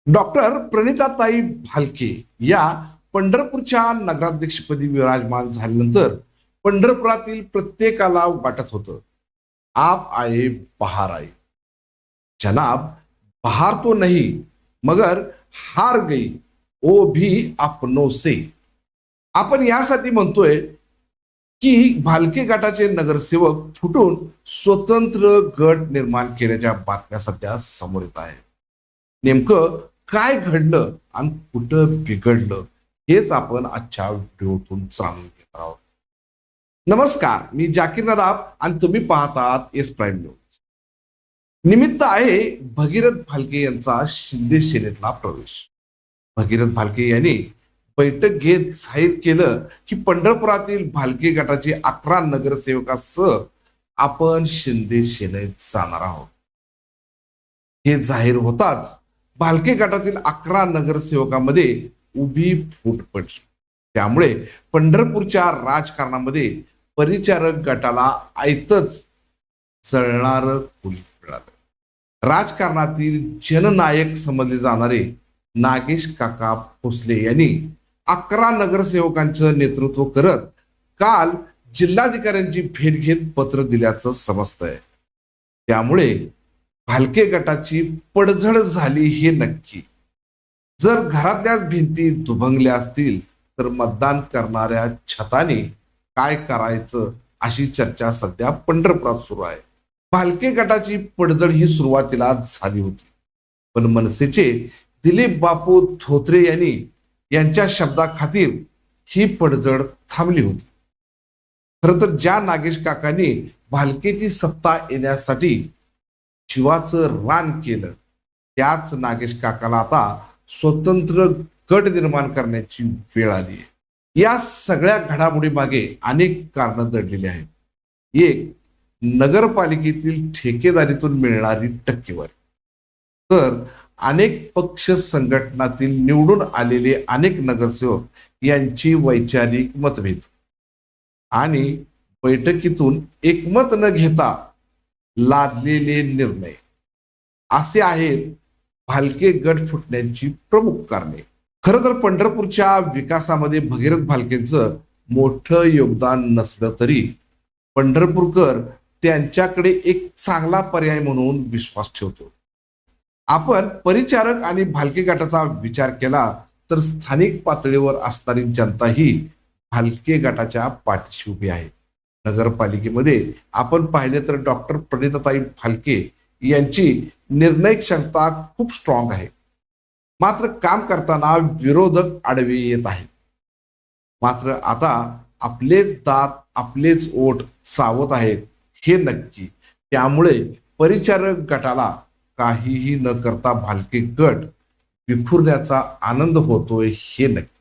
Doctor प्रणिताताई Bhalke या पंढरपूरच्या नगराध्यक्षपदी विराजमान झाल्यानंतर पंढरपुरातील प्रत्येकाला वाटत होतं, आप आए बहार आए. जनाब, बहार तो नहीं मगर हार गई ओ भी अपनों से. आपण यासाठी म्हणतोय की भालके गटाचे नगरसेवक फुटून स्वतंत्र गट निर्माण केल्याच्या बातम्या सध्या समोर येत आहे. नेमकं काय घडलं आणि कुठं बिघडलं हेच आपण आजच्या व्हिडिओतून जाणून घेणार आहोत. नमस्कार, मी जाकीर नदाब आणि तुम्ही पाहतात एस प्राईम न्यूज. निमित्त आहे भगीरथ भालके यांचा शिंदे सेनेतला प्रवेश. भगीरथ भालके यांनी बैठक घेत जाहीर केलं की पंढरपुरातील भालके गटाचे 11 नगरसेवकासह आपण शिंदे सेनेत जाणार आहोत. हे जाहीर होताच भालके गटातील 11 नगरसेवकांमध्ये उभी फूट पडली. त्यामुळे पंढरपूरच्या राजकारणामध्ये परिचारक गटाला आयतच जळणार कुलूप मिळालं. राजकारणातील जननायक समजले जाणारे नागेश काका भोसले यांनी 11 नगरसेवकांचं नेतृत्व करत काल जिल्हाधिकाऱ्यांची भेट घेत पत्र दिल्याचं समजतंय. त्यामुळे भालके गटाची पडझड झाली हे नक्की. जर घरातल्या भिंती दुभंगल्या असतील तर मतदान करणाऱ्या छताने काय करायचं अशी चर्चा सध्या पंढरपुरात सुरू आहे. भालके गटाची पडझड ही सुरुवातीला झाली होती, पण मनसेचे दिलीप बापू धोत्रे यांच्या शब्दाखातीर ही पडझड थांबली होती. खरं तर ज्या नागेश काकांनी भालकेची सत्ता येण्यासाठी शिवाचं रान केलं, त्याच नागेश काकाला आता स्वतंत्र गट निर्माण करण्याची वेळ आली आहे. या सगळ्या घडामोडी मागे अनेक कारणं दडलेली आहेत. एक, नगरपालिकेतील ठेकेदारीतून मिळणारी टक्केवारी. तर अनेक पक्ष संघटनातील निवडून आलेले अनेक नगरसेवक यांची वैचारिक मतभेद आणि बैठकीतून एकमत न घेता लादलेले निर्णय असे आहेत भालके गट फुटण्याची प्रमुख कारणे. खरं तर पंढरपूरच्या विकासामध्ये भगीरथ भालकेंचं मोठं योगदान नसलं तरी पंढरपूरकर त्यांच्याकडे एक चांगला पर्याय म्हणून विश्वास ठेवतो. आपण परिचारक आणि भालके गटाचा विचार केला तर स्थानिक पातळीवर असणारी जनता ही भालके गटाच्या पाठीशी उभी आहे. नगरपालिकेमध्ये आपण पाहिले तर डॉक्टर प्रणिताताई भालके यांची निर्णय क्षमता खूप स्ट्रॉंग आहे. मात्र काम करताना विरोधक आडवे येत आहेत. मात्र आता आपलेच दात आपलेच ओठ चावत आहेत हे नक्की. त्यामुळे परिचारक गटाला काहीही न करता भालके गट विखुरण्याचा आनंद होतोय हे नक्की.